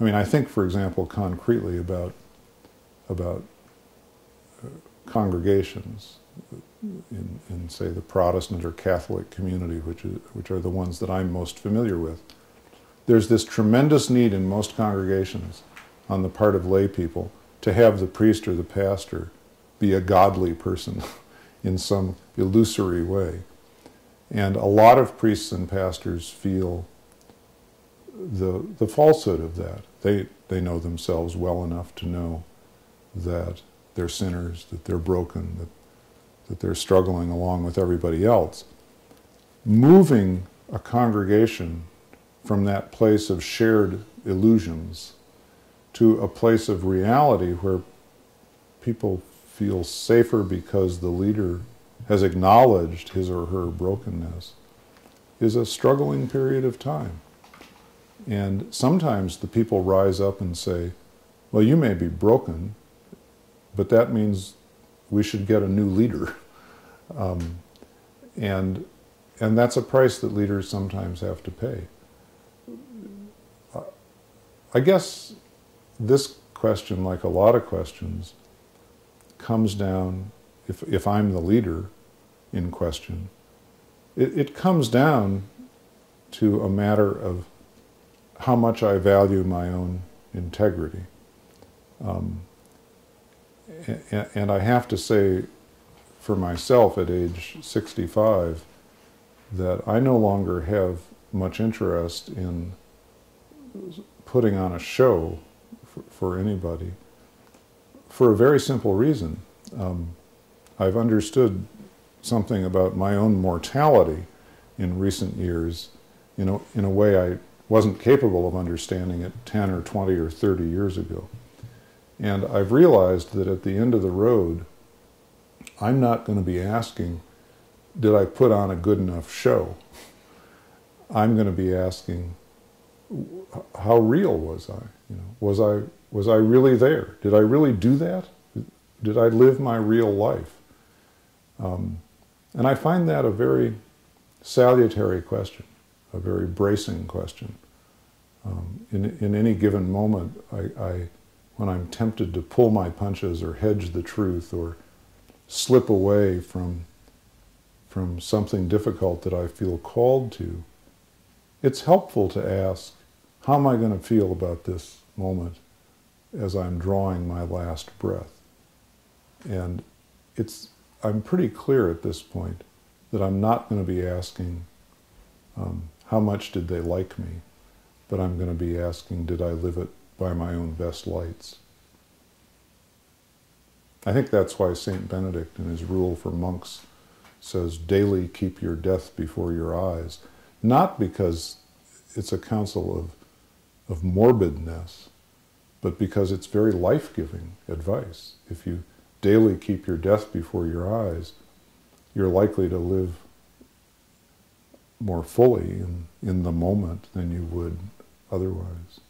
I mean, I think, for example, concretely about congregations in, say, the Protestant or Catholic community, which are the ones that I'm most familiar with. There's this tremendous need in most congregations on the part of lay people to have the priest or the pastor be a godly person in some illusory way. And a lot of priests and pastors feel the falsehood of that. They know themselves well enough to know that they're sinners, that they're broken, that they're struggling along with everybody else. Moving a congregation from that place of shared illusions to a place of reality where people feel safer because the leader has acknowledged his or her brokenness is a struggling period of time. And sometimes the people rise up and say, well, you may be broken, but that means we should get a new leader. And that's a price that leaders sometimes have to pay. I guess this question, like a lot of questions, comes down, if I'm the leader in question, it comes down to a matter of how much I value my own integrity. And I have to say, for myself at age 65, that I no longer have much interest in putting on a show for anybody, for a very simple reason. I've understood something about my own mortality in recent years in a way I wasn't capable of understanding it 10 or 20 or 30 years ago. And I've realized that at the end of the road, I'm not going to be asking, did I put on a good enough show? I'm going to be asking, how real was I? Was I really there? Did I really do that? Did I live my real life? And I find that a very salutary question, a very bracing question. In any given moment, when I'm tempted to pull my punches or hedge the truth or slip away from something difficult that I feel called to, it's helpful to ask, how am I going to feel about this moment as I'm drawing my last breath? And I'm pretty clear at this point that I'm not going to be asking, how much did they like me? But I'm going to be asking, did I live it by my own best lights? I think that's why St. Benedict in his rule for monks says, daily keep your death before your eyes. Not because it's a counsel of morbidness, but because it's very life-giving advice. If you daily keep your death before your eyes, you're likely to live more fully in the moment than you would otherwise.